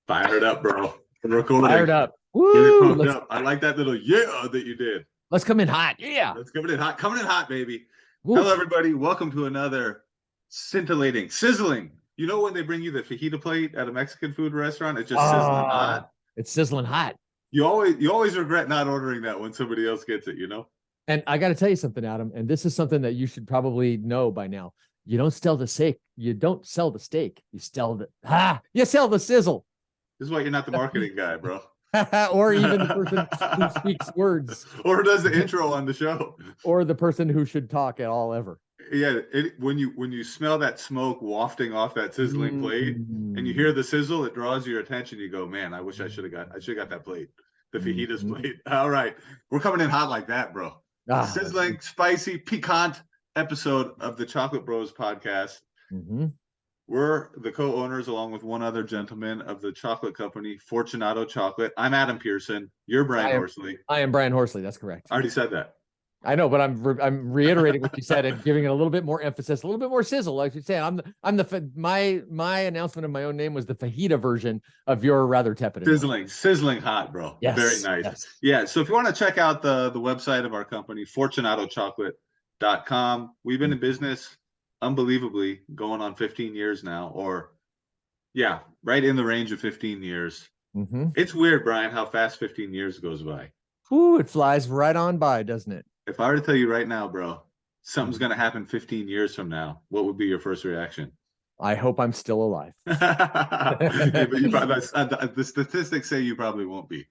Fired up, bro. We're recording. Fired up. Get it Woo! pumped up. I like that little yeah that you did. Let's come in hot. Yeah. Let's come in hot. Coming in hot, baby. Woof. Hello, everybody. Welcome to another scintillating, sizzling. You know when they bring you the fajita plate at a Mexican food restaurant? It's just sizzling hot. It's sizzling hot. You always regret not ordering that when somebody else gets it, you know? And I got to tell you something, Adam, and this is something that you should probably know by now. You don't sell the steak. You don't sell the steak. You sell you sell the sizzle. This is why you're not the marketing guy, bro. Or even the person who speaks words. Or does the intro on the show. Or the person who should talk at all ever. Yeah, when you smell that smoke wafting off that sizzling plate and you hear the sizzle, it draws your attention. You go, man, I wish I should have got that plate, the fajitas plate. All right, we're coming in hot like that, bro. Sizzling, spicy, piquant episode of the Chocolate Bros podcast. We're the co-owners, along with one other gentleman, of the chocolate company Fortunato Chocolate. I'm Adam Pearson. You're Brian Horsley. I am Brian Horsley. That's correct. I already said that. I know, but I'm reiterating what you said and giving it a little bit more emphasis, a little bit more sizzle. Like you say, my announcement of my own name was the fajita version of your rather tepid. Sizzling hot, bro. Yes, very nice. Yes. Yeah. So if you want to check out the website of our company, FortunatoChocolate.com. We've been in business unbelievably going on 15 years now, or yeah, right in the range of 15 years. It's weird, Brian, how fast 15 years goes by. Ooh, it flies right on by, doesn't it? If I were to tell you right now, bro, something's going to happen 15 years from now, what would be your first reaction? I hope I'm still alive. But the statistics say you probably won't be.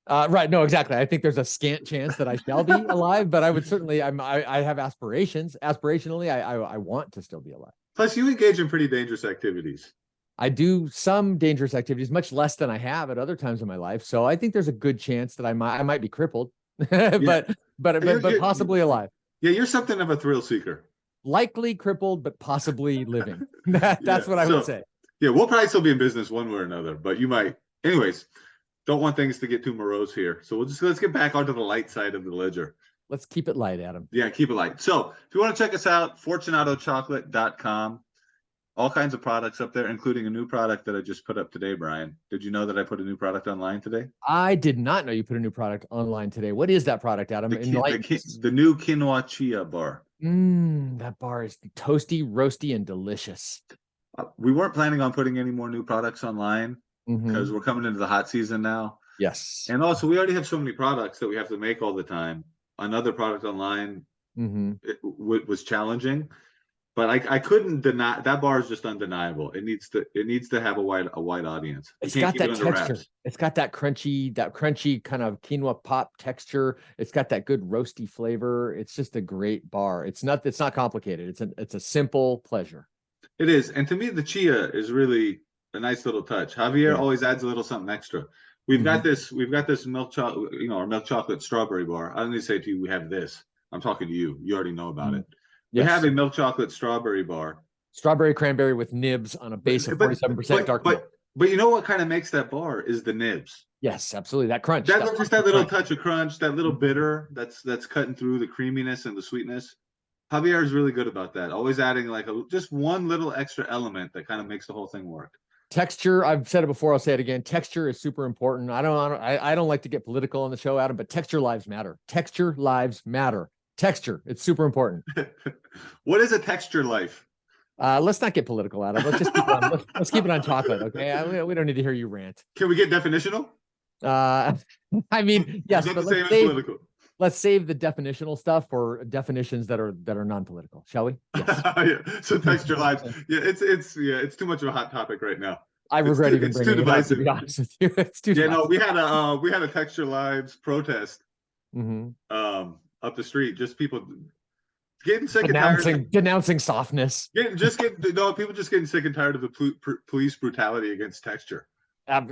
Right. No, exactly. I think there's a scant chance that I shall be alive, but I would certainly, I have aspirations. Aspirationally, I want to still be alive. Plus, you engage in pretty dangerous activities. I do some dangerous activities, much less than I have at other times in my life. So I think there's a good chance that I might be crippled, but possibly alive. Yeah, you're something of a thrill seeker. Likely crippled, but possibly living. That's what I would say. Yeah, we'll probably still be in business one way or another, but you might. Anyways, don't want things to get too morose here. So let's get back onto the light side of the ledger. Let's keep it light, Adam. Yeah, keep it light. So if you want to check us out, FortunatoChocolate.com. All kinds of products up there, including a new product that I just put up today, Brian. Did you know that I put a new product online today? I did not know you put a new product online today. What is that product, Adam? The new quinoa chia bar. That bar is toasty, roasty, and delicious. We weren't planning on putting any more new products online because we're coming into the hot season now. Yes. And also, we already have so many products that we have to make all the time. Another product online was challenging. But I couldn't deny that bar is just undeniable. It needs to have a wide audience. It's got that texture. It's got that crunchy kind of quinoa pop texture. It's got that good roasty flavor. It's just a great bar. It's not complicated. It's a simple pleasure. It is. And to me, the chia is really a nice little touch. Javier always adds a little something extra. We've got this milk chocolate, our milk chocolate strawberry bar. I don't need to say to you, we have this. I'm talking to you. You already know about it. We have a milk chocolate strawberry bar. Strawberry cranberry with nibs on a base of 47% dark milk. But you know what kind of makes that bar is the nibs. Yes, absolutely. That crunch. Just that little touch of crunch, that little bitter that's cutting through the creaminess and the sweetness. Javier is really good about that. Always adding just one little extra element that kind of makes the whole thing work. Texture, I've said it before, I'll say it again. Texture is super important. I don't like to get political on the show, Adam, but texture lives matter. Texture lives matter. Texture, it's super important. What is a texture life? Let's not get political, Adam. Let's just let's keep it on chocolate, okay? We don't need to hear you rant. Can we get definitional? I mean, yes, but let's save the definitional stuff for definitions that are non-political, shall we? Yes. Yeah. So texture lives. Yeah, it's too much of a hot topic right now. I regret even bringing it up, to be honest with you. It's too divisive. No, we had a texture lives protest. Up the street, just people getting sick and tired. Denouncing softness. People just getting sick and tired of the police brutality against texture. I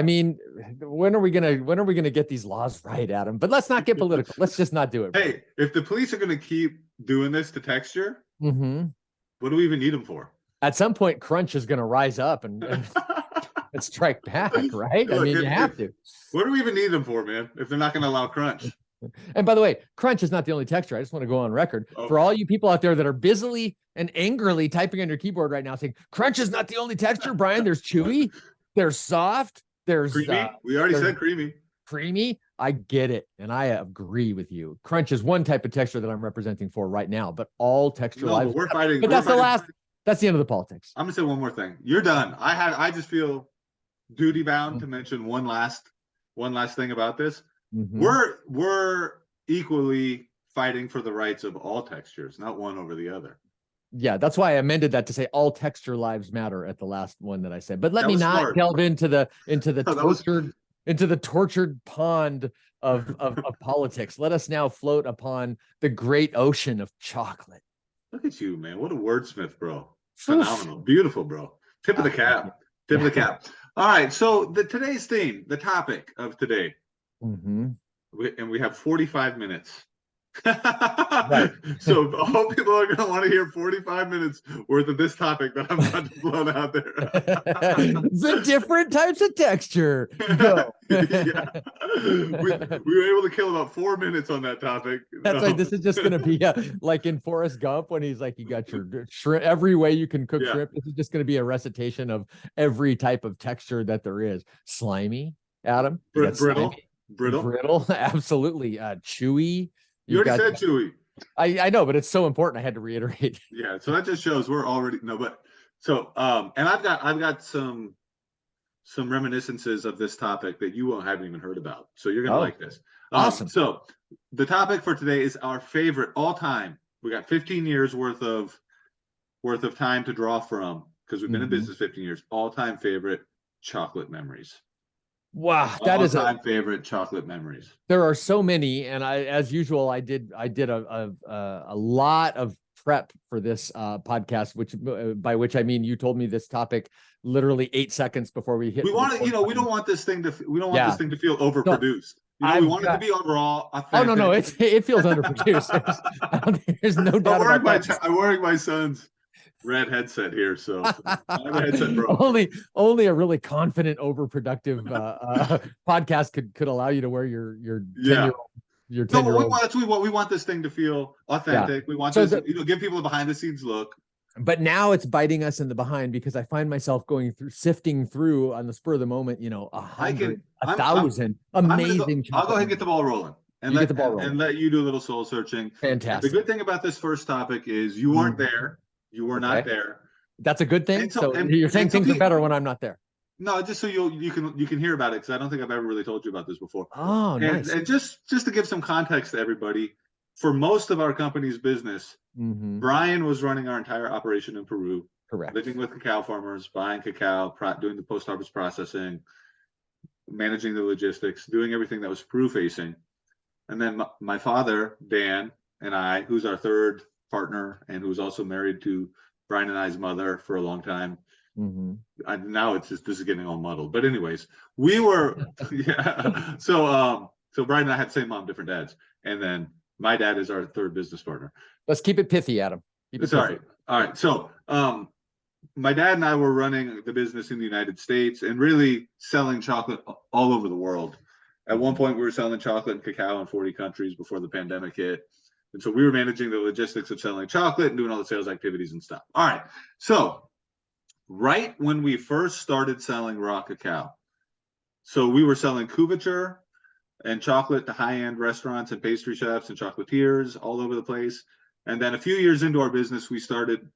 mean, when are we gonna get these laws right, Adam? But let's not get political. Let's just not do it. Hey, if the police are gonna keep doing this to texture, what do we even need them for? At some point, crunch is gonna rise up and strike back, right? Look, I mean, you have to. What do we even need them for, man? If they're not gonna allow crunch. And by the way, crunch is not the only texture. I just want to go on record for all you people out there that are busily and angrily typing on your keyboard right now saying crunch is not the only texture, Brian. There's chewy. They're soft. There's Creamy. We already they're said creamy. creamy. I get it, and I agree with you. Crunch is one type of texture that I'm representing for right now, but all texture No, lives. but we're fighting. But We're that's the fighting. last. That's the end of the politics. I'm gonna say one more thing. You're done. I just feel duty bound to mention one last thing about this. Mhm. We're equally fighting for the rights of all textures, not one over the other. Yeah, that's why I amended that to say all texture lives matter at the last one that I said. But let That me was not smart. delve into the That was- tortured pond of politics. Let us now float upon the great ocean of chocolate. Look at you, man. What a wordsmith, bro. Phenomenal. Beautiful, bro. Tip of the cap. Tip of the cap. All right. So today's theme, the topic of today, Mhm. and we have 45 minutes. Right. So I hope people are going to want to hear 45 minutes worth of this topic that I'm about to float out there. The different types of texture. Go. Yeah. We were able to kill about 4 minutes on that topic. That's right. This is just going to be like in Forrest Gump when he's like, you got your shrimp, every way you can cook Yeah. shrimp. This is just going to be a recitation of every type of texture that there is. Slimy, Adam. You got Brittle. slimy, brittle. Absolutely. Chewy. You already said chewy. I know, but it's so important. I had to reiterate. Yeah, so that just shows we're already but so and I've got some reminiscences of this topic that you haven't even heard about. So you're gonna like this. Awesome. So the topic for today is our favorite all time. We got 15 years worth of time to draw from because we've been in business 15 years. All time favorite chocolate memories. Wow, that is all-time favorite chocolate memories. There are so many, and as usual, I did a lot of prep for this podcast, which by which I mean you told me this topic literally 8 seconds before we hit. We want to, we don't want this thing to feel overproduced. We want it to be overall authentic. Oh no, it feels underproduced. There's no doubt about that. I'm wearing my son's red headset here, so I have a headset broke. Only a really confident, overproductive podcast could allow you to wear your 10-year-old. Your 10-year-old. We want this thing to feel authentic. We want give people a behind the scenes look. But now it's biting us in the behind because I find myself sifting through on the spur of the moment, 100, 1,000 amazing. I'll go ahead and get the ball rolling. And let you do a little soul searching. Fantastic. The good thing about this first topic is you weren't there. You were not there. That's a good thing. So you're saying things are better when I'm not there. No, just so you can hear about it, because I don't think I've ever really told you about this before. Oh, nice. And just to give some context to everybody, for most of our company's business, Brian was running our entire operation in Peru. Correct. Living with cacao farmers, buying cacao, doing the post-harvest processing, managing the logistics, doing everything that was Peru facing. And then my father, Dan, and I, who's our third partner and who's also married to Brian and I's mother for a long time. Now this is getting all muddled. But anyways, we were So Brian and I had the same mom, different dads. And then my dad is our third business partner. Let's keep it pithy, Adam. Sorry. All right. So my dad and I were running the business in the United States and really selling chocolate all over the world. At one point, we were selling chocolate and cacao in 40 countries before the pandemic hit. And so we were managing the logistics of selling chocolate and doing all the sales activities and stuff. All right. So right when we first started selling raw cacao, so we were selling couverture and chocolate to high-end restaurants and pastry chefs and chocolatiers all over the place. And then a few years into our business, we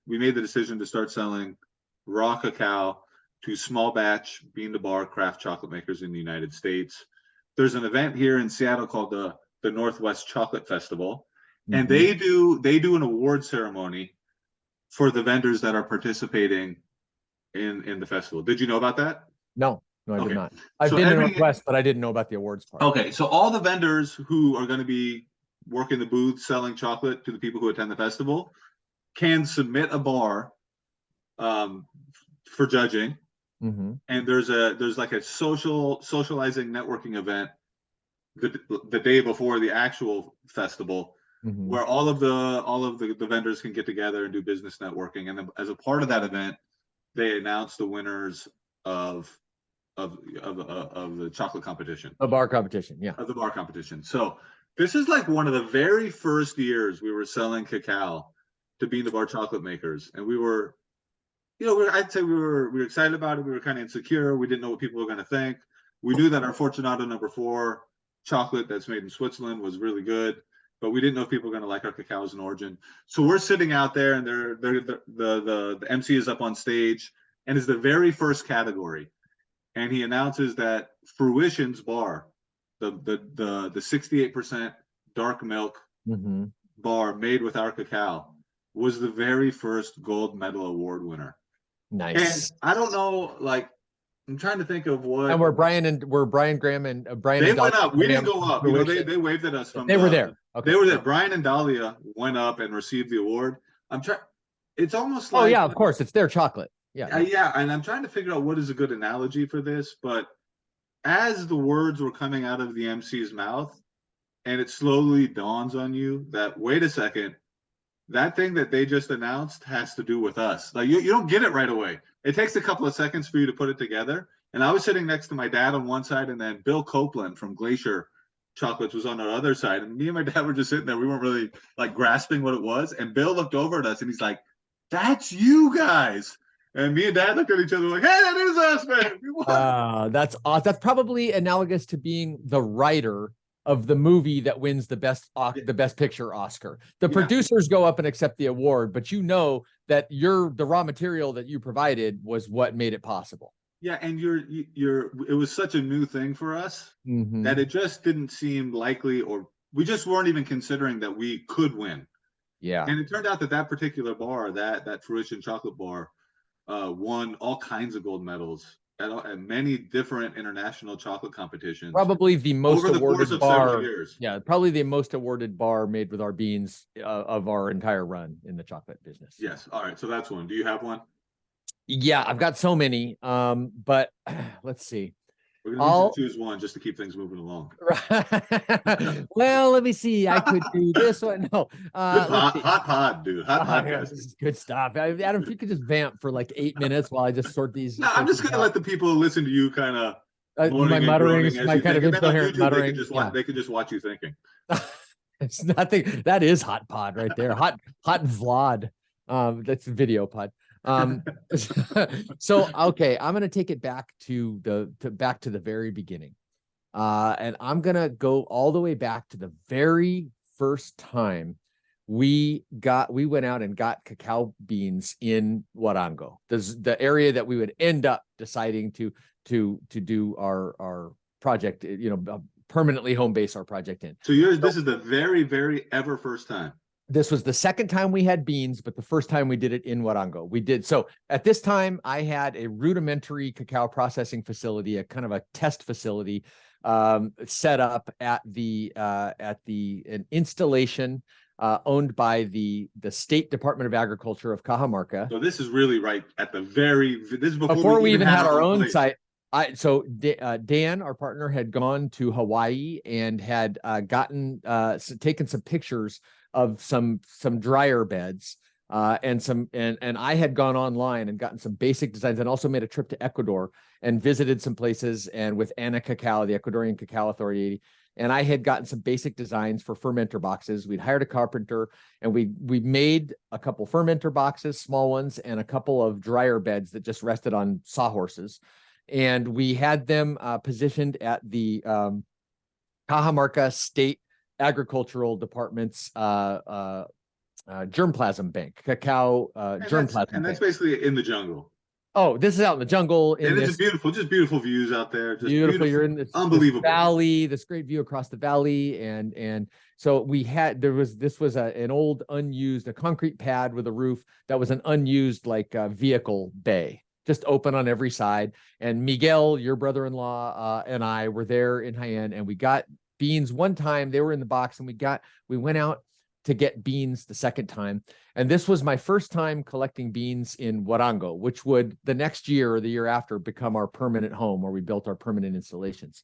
made the decision to start selling raw cacao to small batch bean-to-bar craft chocolate makers in the United States. There's an event here in Seattle called the Northwest Chocolate Festival. And they do an award ceremony for the vendors that are participating in the festival. Did you know about that? No, I did not. I've been to Northwest, but I didn't know about the awards part. Okay, so all the vendors who are going to be working the booth selling chocolate to the people who attend the festival can submit a bar for judging. And there's like a socializing networking event the day before the actual festival, where all of the vendors can get together and do business networking. And then as a part of that event, they announce the winners of the chocolate competition. A bar competition, yeah. Of the bar competition. So this is like one of the very first years we were selling cacao to bean-to-bar chocolate makers, and we were I'd say we were excited about it. We were kind of insecure. We didn't know what people were going to think. We knew that our Fortunato #4 chocolate that's made in Switzerland was really good, but we didn't know if people were going to like our cacao's in origin. So we're sitting out there, and the MC is up on stage, and it's the very first category, and he announces that Fruition's bar, the 68% dark milk Mm-hmm. bar made with our cacao, was the very first gold medal award winner. And Nice. I don't know, like, I'm trying to think of what. And were Brian Graham and Brian They and went Dahlia up. We didn't Graham go up. Fruition? They waved at us from. They were there. Okay. They were there. Brian and Dahlia went up and received the award. I'm trying. It's almost Oh like. yeah, of course, it's their chocolate. Yeah. Yeah, and I'm trying to figure out what is a good analogy for this, but as the words were coming out of the MC's mouth, and it slowly dawns on you that, wait a second, that thing that they just announced has to do with us. Like, you don't get it right away. It takes a couple of seconds for you to put it together. And I was sitting next to my dad on one side, and then Bill Copeland from Glacier Chocolates was on our other side. And me and my dad were just sitting there. We weren't really like grasping what it was. And Bill looked over at us and he's like, "That's you guys." And me and dad looked at each other like, "Hey, that is us, man." That's awesome. That's probably analogous to being the writer of the movie that wins the best picture Oscar. The producers go up and accept the award, but you know that the raw material that you provided was what made it possible. Yeah, and it was such a new thing for us that it just didn't seem likely, or we just weren't even considering that we could win. Yeah. And it turned out that particular bar, that Fruition chocolate bar, won all kinds of gold medals at many different international chocolate competitions. Probably the most over the awarded course of bar. several years. Yeah, probably the most awarded bar made with our beans of our entire run in the chocolate business. Yes. All right. So that's one. Do you have one? Yeah, I've got so many. But let's see. We're gonna choose one just to keep things moving along. Well, let me see. I could do this one. No, hot pod, dude. Hot podcast. This is good stuff. Adam, if you could just vamp for like 8 minutes while I just sort these. No, I'm just gonna let the people listen to you kind of my mutterings, my kind of incoherent muttering. They could just watch you thinking. It's nothing. That is hot pod right there. Hot Vlad. That's video pod. So okay, I'm gonna take it back to the very beginning, and I'm gonna go all the way back to the very first time we went out and got cacao beans in Warango, the area that we would end up deciding to do our project, permanently home base our project in. So this is the very, very ever first time. This was the second time we had beans, but the first time we did it in Warango. We did. So at this time, I had a rudimentary cacao processing facility, a kind of a test facility, set up at an installation owned by the State Department of Agriculture of Cajamarca. So this is really right at this is before we even had our own site. Dan, our partner, had gone to Hawaii and had taken some pictures of some dryer beds, and I had gone online and gotten some basic designs, and also made a trip to Ecuador and visited some places, and with Ana Cacao, the Ecuadorian Cacao Authority, and I had gotten some basic designs for fermenter boxes. We'd hired a carpenter, and we made a couple fermenter boxes, small ones, and a couple of dryer beds that just rested on sawhorses. And we had them positioned at the Cajamarca State Agricultural Department's germplasm bank, cacao germplasm. And that's basically in the jungle. Oh, this is out in the jungle. And it's beautiful views out there. Just beautiful. You're in this unbelievable valley, this great view across the valley. And so this was an old unused, a concrete pad with a roof that was an unused vehicle bay, just open on every side. And Miguel, your brother-in-law, and I were there in Jaén, and we got beans one time. They were in the box, and we went out to get beans the second time. And this was my first time collecting beans in Warango, which would the next year or the year after become our permanent home, where we built our permanent installations.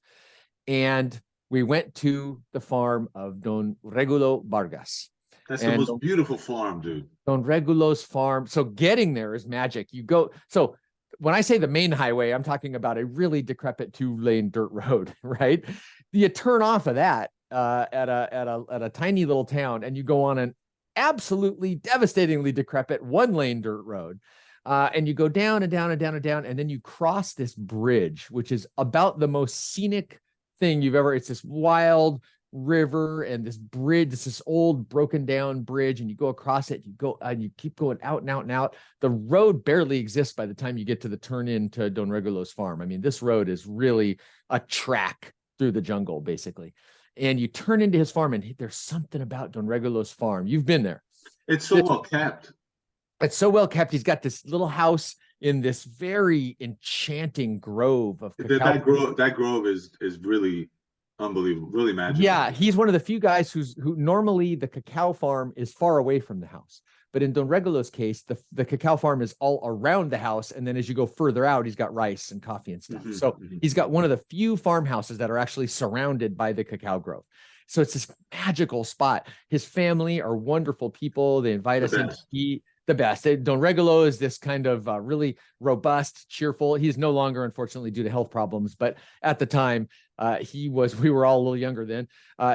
And we went to the farm of Don Regulo Vargas. That's the most beautiful farm, dude. Don Regulo's farm. So getting there is magic. So when I say the main highway, I'm talking about a really decrepit 2-lane dirt road, right? You turn off of that at a tiny little town, and you go on an absolutely devastatingly decrepit 1-lane dirt road. And you go down and down and down and down, and then you cross this bridge, which is about the most scenic thing you've ever. It's this wild river and this bridge. It's this old broken down bridge, and you go across it. You go and you keep going out and out and out. The road barely exists by the time you get to the turn into Don Regulo's farm. I mean, this road is really a track through the jungle, basically. And you turn into his farm, and there's something about Don Regulo's farm. You've been there. It's so well kept. It's so well kept. He's got this little house in this very enchanting grove of cacao. That grove is really unbelievable, really magical. Yeah, he's one of the few guys who normally the cacao farm is far away from the house. But in Don Regulo's case, the cacao farm is all around the house. And then as you go further out, he's got rice and coffee and stuff. So he's got one of the few farmhouses that are actually surrounded by the cacao grove. So it's this magical spot. His family are wonderful people. They invite us in to eat. The best. Don Regulo is this kind of really robust, cheerful. He's no longer, unfortunately, due to health problems. But at the time, we were all a little younger then.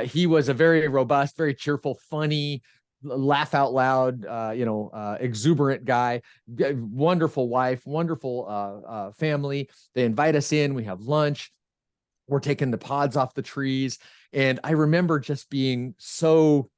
He was a very robust, very cheerful, funny, laugh out loud, exuberant guy, wonderful wife, wonderful family. They invite us in. We have lunch. We're taking the pods off the trees. And I remember just being so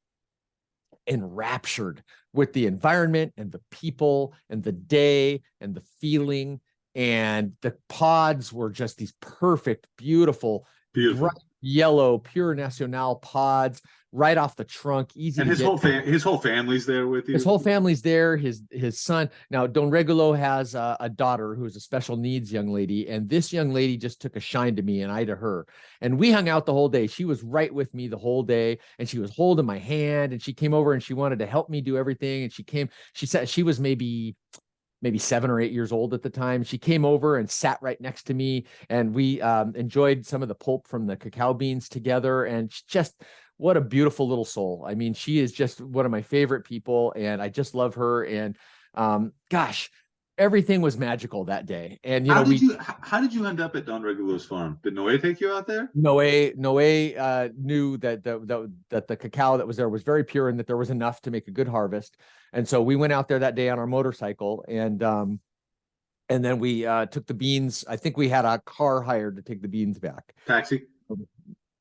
enraptured with the environment and the people and the day and the feeling. And the pods were just these perfect, beautiful. Bright yellow Pure Nacional pods right off the trunk, easy. And his whole family's there with you. His whole family's there. His son. Now, Don Regulo has a daughter who's a special needs young lady, and this young lady just took a shine to me and I to her. And we hung out the whole day. She was right with me the whole day, and she was holding my hand, and she came over and she wanted to help me do everything. And she said she was maybe 7 or 8 years old at the time. She came over and sat right next to me, and we enjoyed some of the pulp from the cacao beans together. And just what a beautiful little soul. I mean, she is just one of my favorite people, and I just love her. And gosh, everything was magical that day. And how did you end up at Don Regulo's farm? Did Noé take you out there? Noé knew that the cacao that was there was very pure and that there was enough to make a good harvest. And so we went out there that day on our motorcycle, and then we took the beans. I think we had a car hired to take the beans back. Taxi?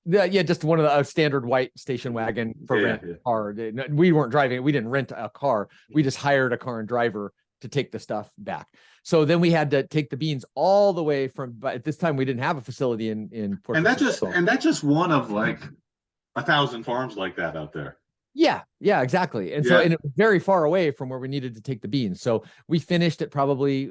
Yeah, just one of the standard white station wagon for rent car. We weren't driving it. We didn't rent a car. We just hired a car and driver to take the stuff back. So then we had to take the beans all the way from, but at this time we didn't have a facility in Puerto Rico. And that's just one of like 1,000 farms like that out there. Yeah, exactly. And so, and it was very far away from where we needed to take the beans. So we finished at probably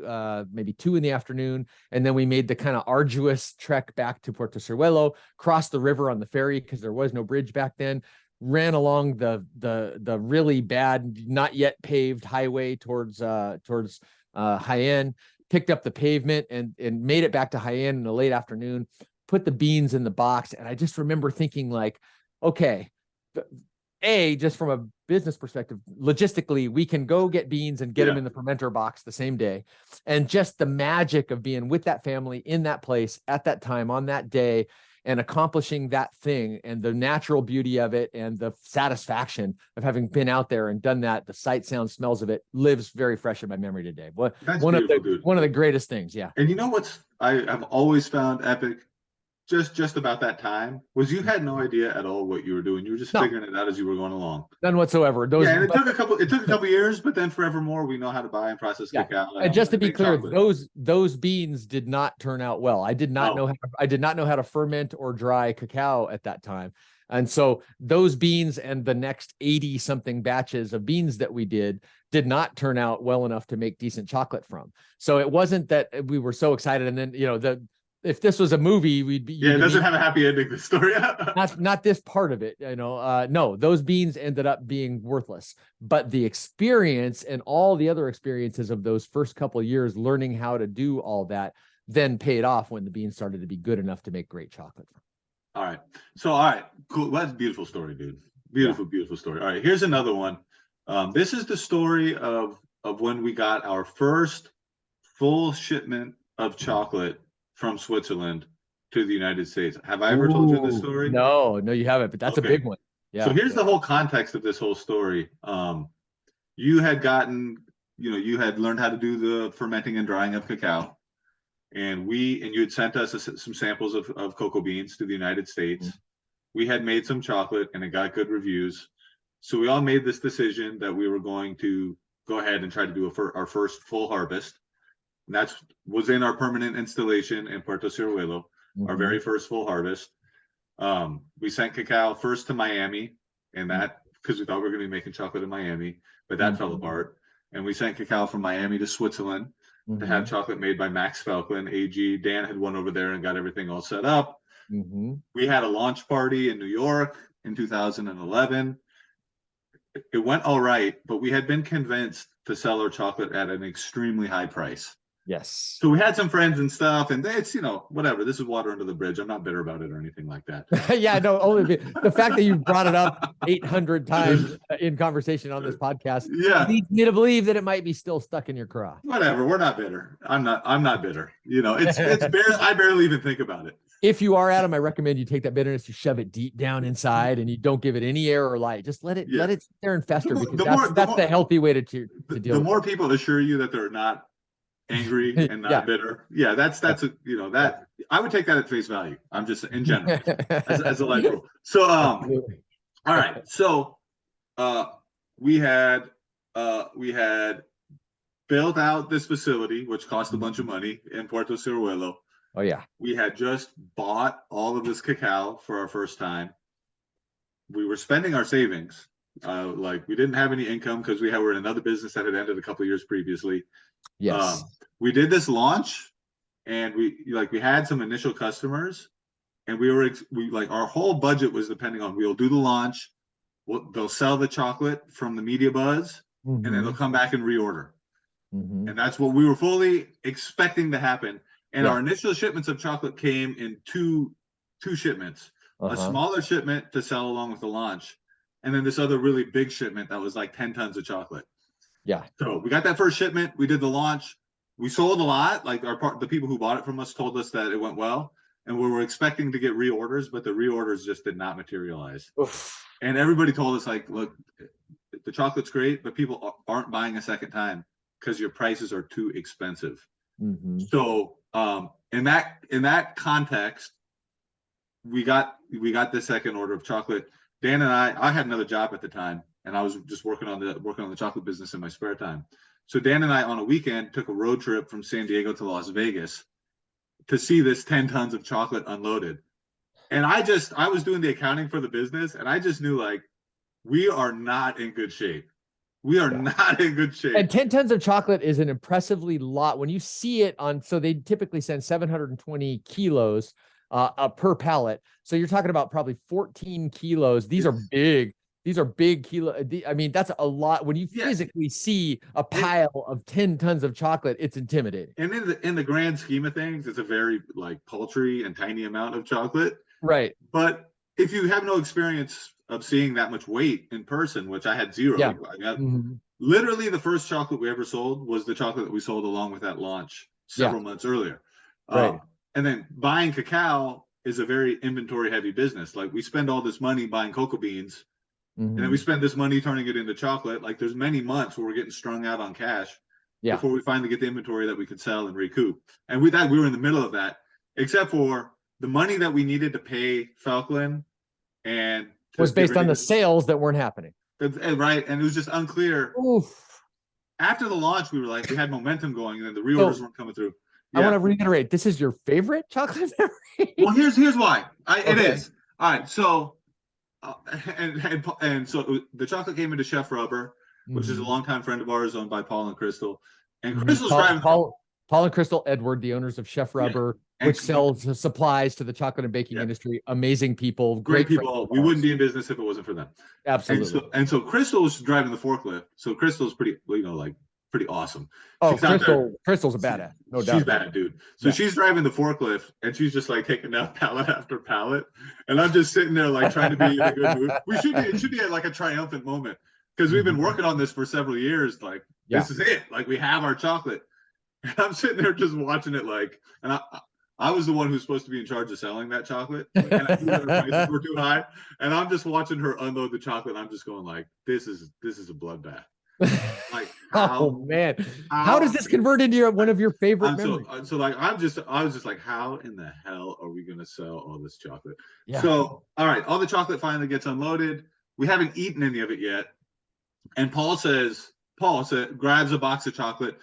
maybe 2 p.m. And then we made the kind of arduous trek back to Puerto Ciruelo, crossed the river on the ferry because there was no bridge back then, ran along the really bad, not yet paved highway towards Jaén, picked up the pavement and made it back to Jaén in the late afternoon, put the beans in the box. And I just remember thinking like, okay, just from a business perspective, logistically, we can go get beans and get them in the fermenter box the same day. And just the magic of being with that family in that place at that time on that day and accomplishing that thing and the natural beauty of it and the satisfaction of having been out there and done that, the sight, sound, smells of it lives very fresh in my memory today. One of the greatest things. Yeah. And you know what's I've always found epic just about that time was you had no idea at all what you were doing. You were just figuring it out as you were going along. None whatsoever. And it took a couple years, but then forevermore we know how to buy and process cacao. And just to be clear, those beans did not turn out well. I did not know how to ferment or dry cacao at that time. And so those beans and the next 80 something batches of beans that we did not turn out well enough to make decent chocolate from. So it wasn't that we were so excited. And then, if this was a movie, we'd be. Yeah, it doesn't have a happy ending, this story. not this part of it, no, those beans ended up being worthless. But the experience and all the other experiences of those first couple of years learning how to do all that then paid off when the beans started to be good enough to make great chocolate from. All right, cool. Well, that's a beautiful story, dude. Beautiful story. All right, here's another one. This is the story of when we got our first full shipment of chocolate from Switzerland to the United States. Have I ever told you this story? No, you haven't, but that's a big one. Yeah. So here's the whole context of this whole story. You had gotten you had learned how to do the fermenting and drying of cacao, and you had sent us some samples of cocoa beans to the United States. We had made some chocolate and it got good reviews. So we all made this decision that we were going to go ahead and try to do our first full harvest. And that was in our permanent installation in Puerto Ciruelo, our very first full harvest. We sent cacao first to Miami, and that because we thought we were going to be making chocolate in Miami, but that fell apart. And we sent cacao from Miami to Switzerland to have chocolate made by Max Falkland, AG. Dan had went over there and got everything all set up. We had a launch party in New York in 2011. It went all right, but we had been convinced to sell our chocolate at an extremely high price. Yes. So we had some friends and stuff, and it's, whatever. This is water under the bridge. I'm not bitter about it or anything like that. Yeah, no, only the fact that you brought it up 800 times in conversation on this podcast leads me to believe that it might be still stuck in your craw. Whatever. We're not bitter. I'm not bitter. I barely even think about it. If you are, Adam, I recommend you take that bitterness, you shove it deep down inside, and you don't give it any air or light. Just let it sit there and fester, because that's the healthy way to deal with it. The more people assure you that they're not angry and not bitter, that's that I would take that at face value. I'm just in general as a life rule. So all right, so we had built out this facility, which cost a bunch of money in Puerto Ciruelo. Oh yeah. We had just bought all of this cacao for our first time. We were spending our savings. We didn't have any income because we were in another business that had ended a couple of years previously. Yes. We did this launch, and we had some initial customers, and our whole budget was depending on, we'll do the launch, they'll sell the chocolate from the media buzz, and then they'll come back and reorder. And that's what we were fully expecting to happen. And our initial shipments of chocolate came in two shipments. A smaller shipment to sell along with the launch, and then this other really big shipment that was like 10 tons of chocolate. Yeah. So we got that first shipment. We did the launch. We sold a lot. The people who bought it from us told us that it went well, and we were expecting to get reorders, but the reorders just did not materialize. Oof. And everybody told us, look, the chocolate's great, but people aren't buying a second time because your prices are too expensive. So in that context, we got the second order of chocolate. Dan and I had another job at the time, and I was just working on the chocolate business in my spare time. So Dan and I on a weekend took a road trip from San Diego to Las Vegas to see this 10 tons of chocolate unloaded. And I was doing the accounting for the business, and I just knew we are not in good shape. We are not in good shape. And 10 tons of chocolate is an impressively lot. When you see it so they typically send 720 kilos per pallet. So you're talking about probably 14 kilos. These are big. These are big kilo. I mean, that's a lot. When you physically see a pile of 10 tons of chocolate, it's intimidating. And in the grand scheme of things, it's a very paltry and tiny amount of chocolate. Right. But if you have no experience of seeing that much weight in person, which I had zero. Yeah. I got literally the first chocolate we ever sold was the chocolate that we sold along with that launch several months earlier. Right. And then buying cacao is a very inventory heavy business. We spend all this money buying cocoa beans, and then we spend this money turning it into chocolate. There's many months where we're getting strung out on cash before we finally get the inventory that we could sell and recoup. And we were in the middle of that, except for the money that we needed to pay Falkland and was based on the sales that weren't happening. Right. And it was just unclear. Oof. After the launch, we had momentum going, and then the reorders weren't coming through. I want to reiterate, this is your favorite chocolate memory? Well, here's why. It is. All right. So, and so the chocolate came into Chef Rubber, which is a longtime friend of ours, owned by Paul and Crystal. And Crystal's driving. Paul and Crystal Edward, the owners of Chef Rubber, which sells supplies to the chocolate and baking industry. Amazing people. Great people. We wouldn't be in business if it wasn't for them. Absolutely. And so Crystal was driving the forklift. So Crystal's pretty, pretty awesome. Oh, Crystal's a badass. No doubt. She's bad, dude. So she's driving the forklift, and she's just taking out pallet after pallet. And I'm just sitting there trying to be in a good mood. It should be a triumphant moment, because we've been working on this for several years. This is it. We have our chocolate. And I'm sitting there just watching it and I was the one who's supposed to be in charge of selling that chocolate. And I knew that her prices were too high. And I'm just watching her unload the chocolate. And I'm just going this is a bloodbath. Like Oh man, how does how this convert into one of your favorite I'm memories? so like I was just like, how in the hell are we gonna sell all this chocolate? Yeah. So all right, all the chocolate finally gets unloaded. We haven't eaten any of it yet, and Paul said grabs a box of chocolate.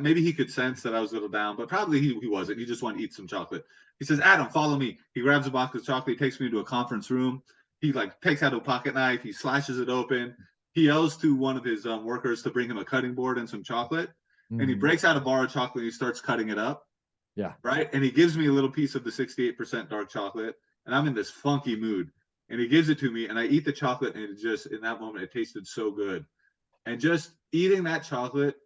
Maybe he could sense that I was a little down, but probably he wasn't. He just wanted to eat some chocolate. He says, Adam, follow me. He grabs a box of chocolate, he takes me into a conference room. He like takes out a pocket knife, he slashes it open. He yells to one of his workers to bring him a cutting board and some chocolate. And he Mhm. breaks out a bar of chocolate and he starts cutting it up. Yeah. Right. And he gives me a little piece of the 68% dark chocolate. And I'm in this funky mood. And he gives it to me and I eat the chocolate. And it just, in that moment, it tasted so good. And just eating that chocolate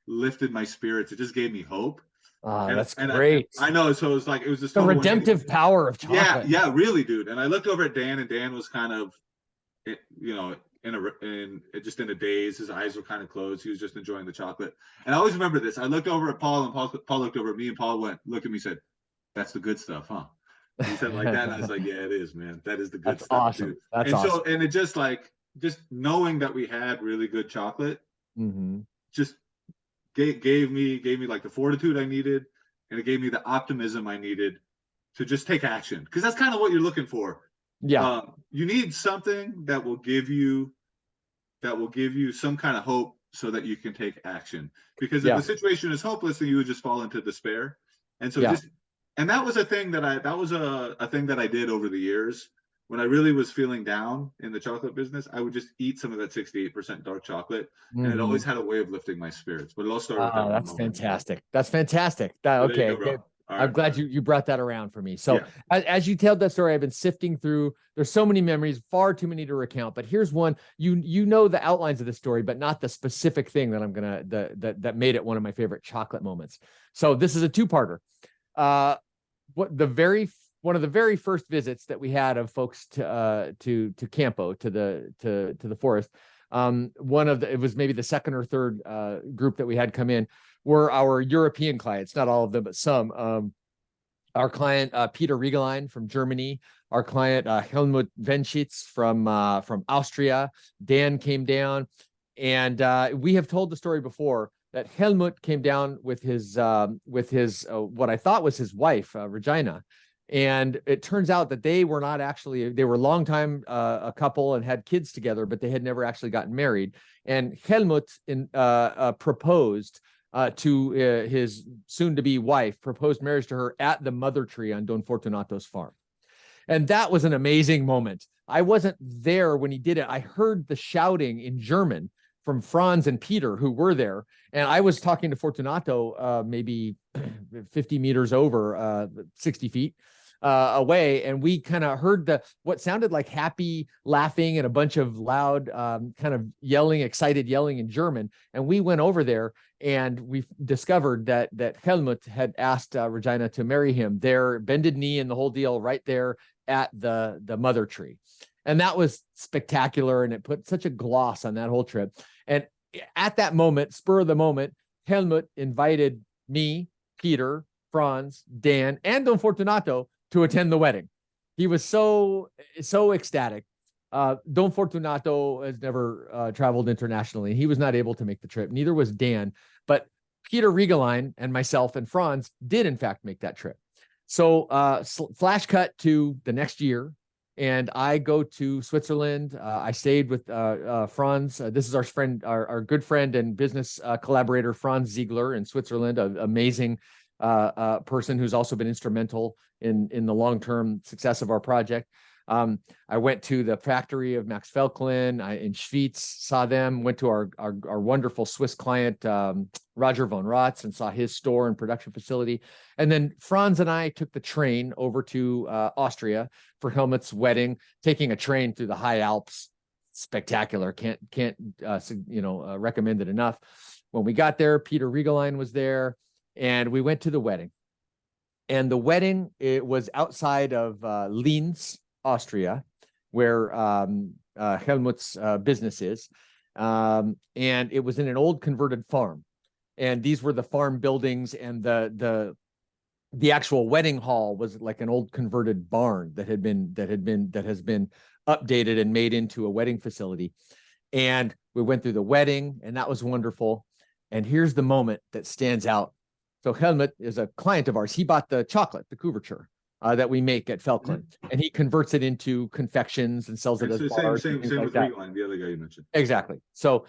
lifted my spirits. It just gave me hope. Ah, And that's great. I know. So it was like, it was this The total 180. redemptive power of Yeah. chocolate. Yeah. Really, dude. And I looked over at Dan and Dan was kind of, just in a daze. His eyes were kind of closed. He was just enjoying the chocolate. And I always remember this. I looked over at Paul and Paul looked over at me and Paul looked at me and said, that's the good stuff, huh? He said like that. And I was like, yeah, it is, man. That is the good That's stuff, dude. awesome. That's And so, awesome. and it just knowing that we had really good chocolate Hmm. just gave me like the fortitude I needed, and it gave me the optimism I needed to just take action, because that's kind of what you're looking for. Yeah. You need something that will give you some kind of hope so that you can take action. Because if Yeah. the situation is hopeless, then you would just fall into despair. And so Yeah. and that was a thing that was a thing that I did over the years. When I really was feeling down in the chocolate business, I would just eat some of that 68% dark chocolate. And it Hmm. always had a way of lifting my spirits. But it all started with that one That's moment. fantastic. That's fantastic. So there you go, Okay, bro. good. All I'm right. glad you brought that around for me. So Yeah. as you tell that story, I've been sifting through. There's so many memories, far too many to recount. But here's one. You know the outlines of the story, but not the specific thing that I'm gonna that made it one of my favorite chocolate moments. So this is a two-parter. What the very One of the very first visits that we had of folks to Campo, to the forest. It was maybe the second or third group that we had come in, were our European clients, not all of them, but some. Our client Peter Riegelein from Germany, our client Helmut Venschitz from Austria. Dan came down, and we have told the story before that Helmut came down with his what I thought was his wife, Regina. And it turns out that they were not actually, they were a long time a couple and had kids together, but they had never actually gotten married. And Helmut proposed to his soon-to-be wife, proposed marriage to her at the mother tree on Don Fortunato's farm. And that was an amazing moment. I wasn't there when he did it. I heard the shouting in German from Franz and Peter, who were there. And I was talking to Fortunato maybe 50 meters over, 60 feet away, and we kind of heard what sounded like happy laughing and a bunch of loud kind of excited yelling in German. And we went over there and we discovered that Helmut had asked Regina to marry him there, bended knee and the whole deal, right there at the mother tree. And that was spectacular, and it put such a gloss on that whole trip. And at that moment, spur of the moment, Helmut invited me, Peter, Franz, Dan, and Don Fortunato to attend the wedding. He was so ecstatic. Don Fortunato has never traveled internationally. He was not able to make the trip. Neither was Dan. But Peter Riegelein and myself and Franz did, in fact, make that trip. So flash cut to the next year, and I go to Switzerland. I stayed with Franz. This is our friend, our good friend and business collaborator, Franz Ziegler in Switzerland, an amazing person who's also been instrumental in the long-term success of our project. I went to the factory of Max Felklin in Schwyz, saw them, went to our wonderful Swiss client, Roger von Rotz, and saw his store and production facility. And then Franz and I took the train over to Austria for Helmut's wedding, taking a train through the high Alps. Spectacular. Can't recommend it enough. When we got there, Peter Riegelein was there, and we went to the wedding. And the wedding, it was outside of Linz, Austria, where Helmut's business is. And it was in an old converted farm. And these were the farm buildings, and the actual wedding hall was like an old converted barn that has been updated and made into a wedding facility. And We went through the wedding, and that was wonderful. And here's the moment that stands out. So Helmut is a client of ours. He bought the chocolate, the couverture that we make at Felkland, and he converts it into confections and sells it as bars. Same like with Rewind, the other guy you mentioned. Exactly. So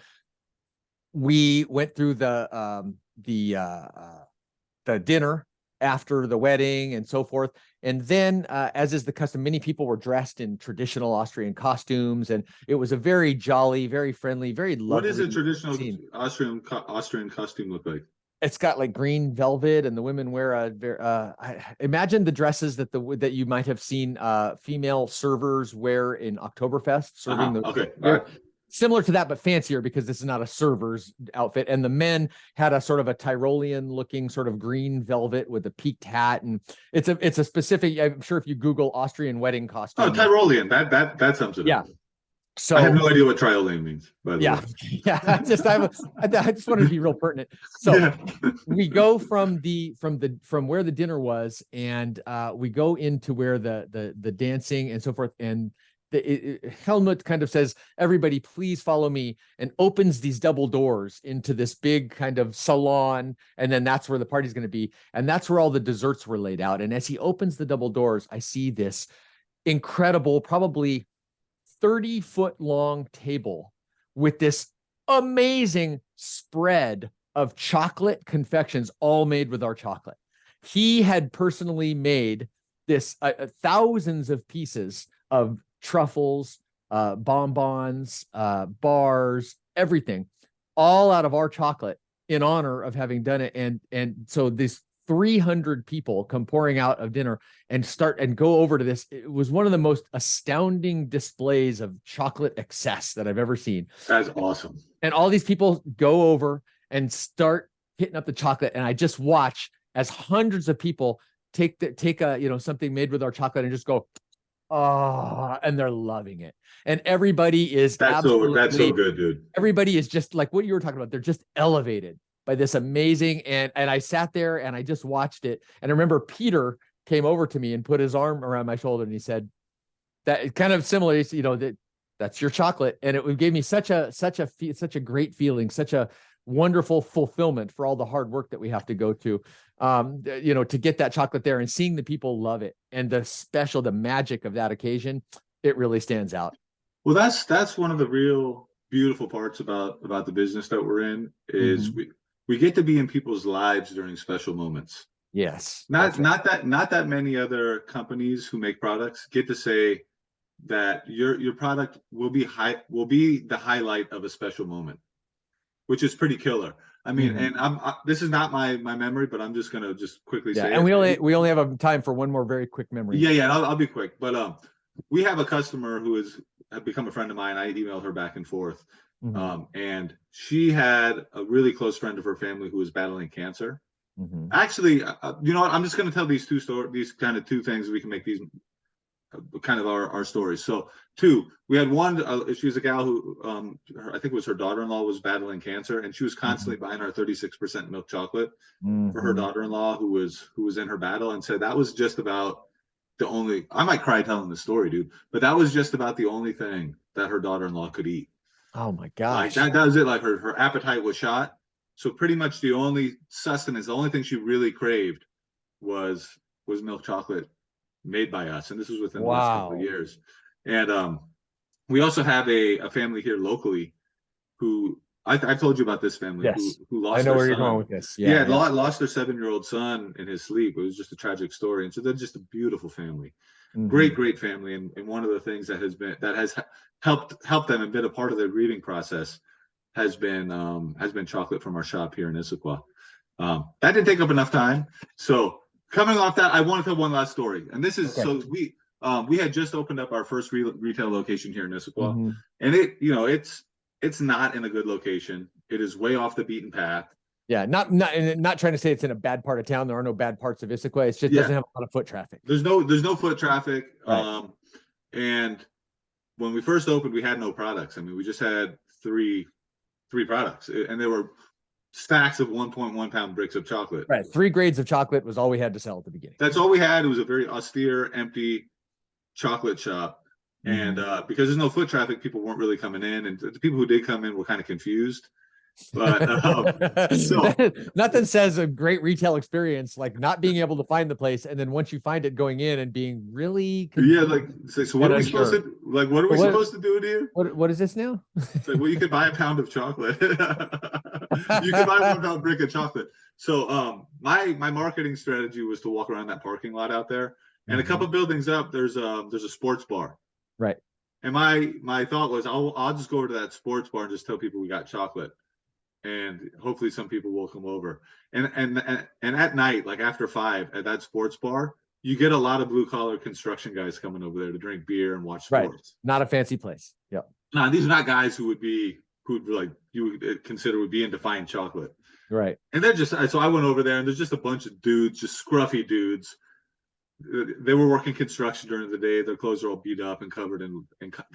we went through the dinner after the wedding and so forth. And then, as is the custom, many people were dressed in traditional Austrian costumes, and it was a very jolly, very friendly, very lovely. What does a traditional scene. Austrian costume look like? It's got like green velvet, and the women wear imagine the dresses that you might have seen female servers wear in Oktoberfest, serving the okay. Similar to that, but fancier, because this is not a server's outfit. And the men had a sort of a Tyrolean looking sort of green velvet with a peaked hat. And it's a specific, I'm sure if you Google Austrian wedding costume. Oh, Tyrolean. That sums it up. So I have no idea what Tyrolean means. By the way. Yeah. I just wanted to be real pertinent. So we go from where the dinner was, and we go into where the dancing and so forth. And Helmut kind of says, everybody, please follow me, and opens these double doors into this big kind of salon. And then that's where the party's going to be. And that's where all the desserts were laid out. And as he opens the double doors, I see this incredible, probably 30-foot long table with this amazing spread of chocolate confections, all made with our chocolate. He had personally made this thousands of pieces of truffles, bonbons, bars, everything, all out of our chocolate in honor of having done it. And so this 300 people come pouring out of dinner and go over to this. It was one of the most astounding displays of chocolate excess that I've ever seen. That's awesome. And all these people go over and start hitting up the chocolate. And I just watch as hundreds of people take something made with our chocolate and just go, oh, and they're loving it. And everybody is that's so good, dude. Everybody is just like what you were talking about. They're just elevated by this amazing. And I sat there and I just watched it. And I remember Peter came over to me and put his arm around my shoulder, and he said, that kind of similar, that's your chocolate. And it gave me such a great feeling, such a wonderful fulfillment for all the hard work that we have to go to get that chocolate there, and seeing the people love it, and the magic of that occasion, it really stands out. Well, that's one of the real beautiful parts about the business that we're in is we get to be in people's lives during special moments. Yes. Not that many other companies who make products get to say that your product will be the highlight of a special moment, which is pretty killer. I mean, and this is not my memory, but I'm just gonna quickly say. And we only have a time for one more very quick memory. Yeah. I'll be quick. But we have a customer who has become a friend of mine. I emailed her back and forth, and she had a really close friend of her family who was battling cancer. Actually, you know what? I'm just gonna tell these kind of two things. We can make these kind of our stories. So we had one, she was a gal who I think it was her daughter-in-law was battling cancer, and she was constantly buying our 36% milk chocolate for her daughter-in-law who was in her battle, and said that was just about the only, I might cry telling the story, dude, but that was just about the only thing that her daughter-in-law could eat. Oh my gosh. Like that was it. Like her appetite was shot. So pretty much the only sustenance, the only thing she really craved was milk chocolate made by us. And this was within the last couple of years. And we also have a family here locally who I've told you about this family. Yes. who lost I know their where son. you're going with this. Lost their 7-year-old son in his sleep. It was just a tragic story. And so they're just a beautiful family. Great family. And one of the things that has helped them and been a part of their grieving process has been chocolate from our shop here in Issaquah. That didn't take up enough time. So coming off that, I want to tell one last story. And this is so we had just opened up our first retail location here in Issaquah, and it's not in a good location. It is way off the beaten path. Yeah, not trying to say it's in a bad part of town. There are no bad parts of Issaquah. It just doesn't have a lot of foot traffic. There's no foot traffic. Right. And when we first opened, we had no products. I mean, we just had three products, and they were stacks of 1.1 pound bricks of chocolate. Right. 3 grades of chocolate was all we had to sell at the beginning. That's all we had. It was a very austere, empty chocolate shop. And because there's no foot traffic, people weren't really coming in, and the people who did come in were kind of confused. But so nothing says a great retail experience like not being able to find the place, and then once you find it, going in and being really yeah, like so what are we supposed to like? What are we supposed to do in here? What is this now? It's like, well, you could buy a pound of chocolate. You can buy 1 pound brick of chocolate. So my marketing strategy was to walk around that parking lot out there, and a couple buildings up, there's a sports bar. Right. And my thought was I'll just go over to that sports bar and just tell people we got chocolate, and hopefully some people will come over. And at night, like after 5 at that sports bar, you get a lot of blue collar construction guys coming over there to drink beer and watch sports. Right. Not a fancy place. Yep. No, these are not guys who like you would consider would be into fine chocolate. Right. And they're just, so I went over there and there's just a bunch of dudes, just scruffy dudes. They were working construction during the day. Their clothes are all beat up and covered in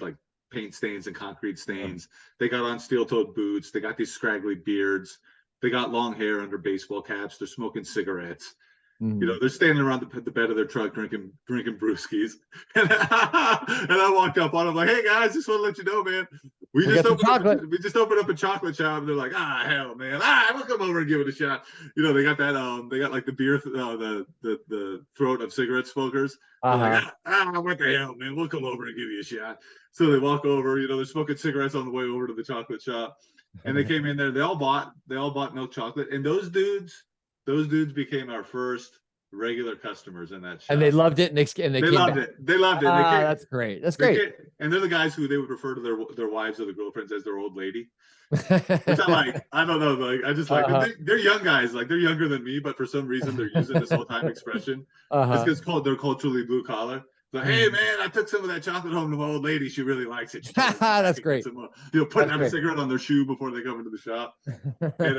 like paint stains and concrete stains. They got on steel-toed boots. They got these scraggly beards. They got long hair under baseball caps. They're smoking cigarettes. You know, they're standing around the bed of their truck drinking brewskis. And I walked up on them like, "Hey guys, just want to let you know, man, we just opened up a chocolate shop." And they're like, "Ah, hell, man, we'll come over and give it a shot." You know, they got that they got like the beer, the throat of cigarette smokers. Like, what the hell, man, we'll come over and give you a shot. So they walk over. You know, they're smoking cigarettes on the way over to the chocolate shop, and they came in there. They all bought milk chocolate, and those dudes became our first regular customers in that shop. And they loved it, and they loved it. They loved it. That's great. That's great. And they're the guys who they would refer to their wives or their girlfriends as their old lady. Which I like. I don't know. Like I just like they're young guys. Like they're younger than me, but for some reason they're using this whole time expression. It's because they're culturally blue collar. Like, hey man, I took some of that chocolate home to my old lady. She really likes it. That's great. Some, putting out a cigarette on their shoe before they come into the shop. And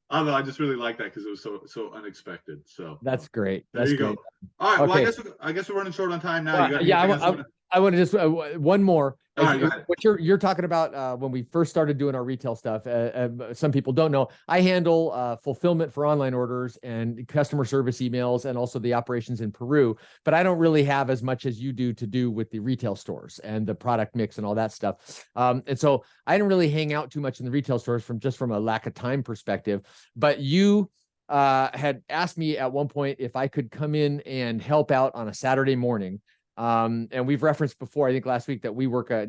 I don't know. I just really like that because it was so unexpected. So that's great. There you go. All right. Well, I guess we're running short on time now. I want to just one more. What you're talking about when we first started doing our retail stuff. Some people don't know. I handle fulfillment for online orders and customer service emails, and also the operations in Peru. But I don't really have as much as you do with the retail stores and the product mix and all that stuff. And so I didn't really hang out too much in the retail stores from a lack of time perspective. But you had asked me at one point if I could come in and help out on a Saturday morning. And we've referenced before, I think last week, that we work a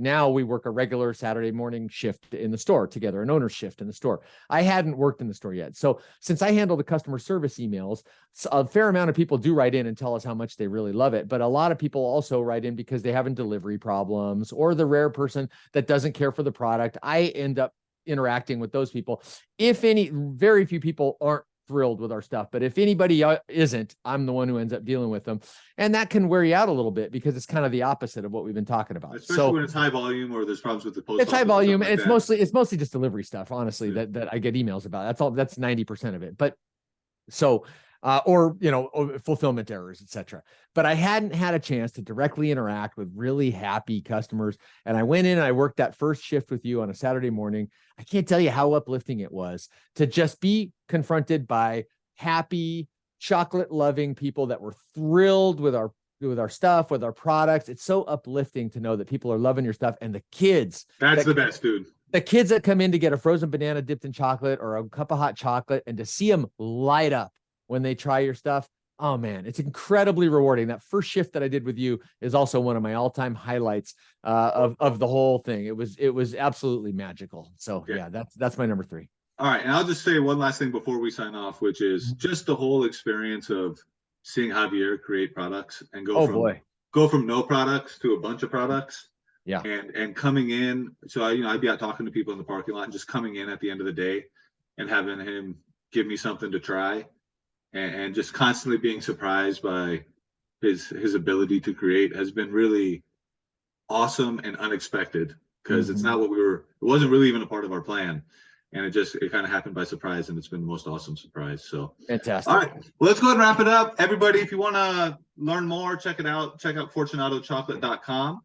regular Saturday morning shift in the store together, an owner's shift in the store. I hadn't worked in the store yet. So since I handle the customer service emails, a fair amount of people do write in and tell us how much they really love it. But a lot of people also write in because they having delivery problems, or the rare person that doesn't care for the product. I end up interacting with those people. Very few people aren't thrilled with our stuff, but if anybody isn't, I'm the one who ends up dealing with them, and that can wear you out a little bit because it's kind of the opposite of what we've been talking about. Especially when it's high volume or there's problems with the post. It's high volume, and it's mostly just delivery stuff, honestly, that I get emails about. That's all. That's 90% of it. But so or fulfillment errors, etc. But I hadn't had a chance to directly interact with really happy customers, and I went in and I worked that first shift with you on a Saturday morning. I can't tell you how uplifting it was to just be confronted by happy, chocolate-loving people that were thrilled with our stuff, with our products. It's so uplifting to know that people are loving your stuff, and the kids. That's the best, dude. The kids that come in to get a frozen banana dipped in chocolate or a cup of hot chocolate, and to see them light up when they try your stuff. Oh man, it's incredibly rewarding. That first shift that I did with you is also one of my all-time highlights of the whole thing. It was absolutely magical. So yeah, that's my number 3. All right, and I'll just say one last thing before we sign off, which is just the whole experience of seeing Javier create products and go from no products to a bunch of products. Yeah, and coming in. So I'd be out talking to people in the parking lot and just coming in at the end of the day and having him give me something to try. And just constantly being surprised by his ability to create has been really awesome and unexpected, because it's not it wasn't really even a part of our plan. And it kind of happened by surprise, and it's been the most awesome surprise. So fantastic. All right, well, let's go ahead and wrap it up. Everybody, if you want to learn more, check it out. Check out fortunatochocolate.com.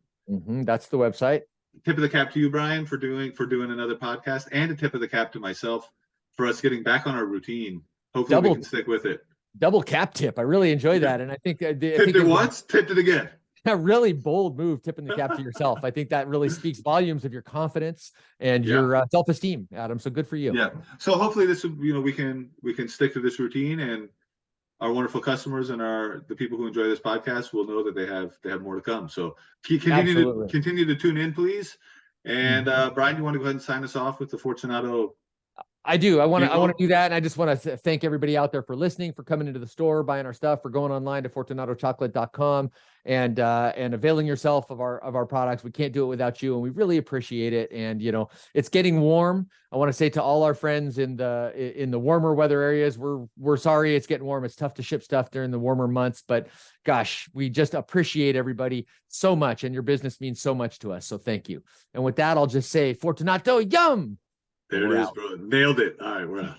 That's the website. Tip of the cap to you, Brian, for doing another podcast, and a tip of the cap to myself for us getting back on our routine. Hopefully we can stick with it. Double cap tip. I really enjoy that. And I think tipped it once, tipped it again. a really bold move, tipping the cap to yourself. I think that really speaks volumes of your confidence and your self-esteem, Adam. So good for you. Yeah. So hopefully this, we can stick to this routine, and our wonderful customers and the people who enjoy this podcast will know that they have more to come. So continue to tune in, please. And Brian, you want to go ahead and sign us off with the Fortunato? I do. I want to do that. And I just want to thank everybody out there for listening, for coming into the store, buying our stuff, for going online to fortunatochocolate.com and availing yourself of our products. We can't do it without you, and we really appreciate it. And, it's getting warm. I want to say to all our friends in the warmer weather areas, we're sorry it's getting warm. It's tough to ship stuff during the warmer months, but gosh, we just appreciate everybody so much, and your business means so much to us. So thank you. And with that, I'll just say Fortunato, yum. There it is, bro. Nailed it. All right, we're out.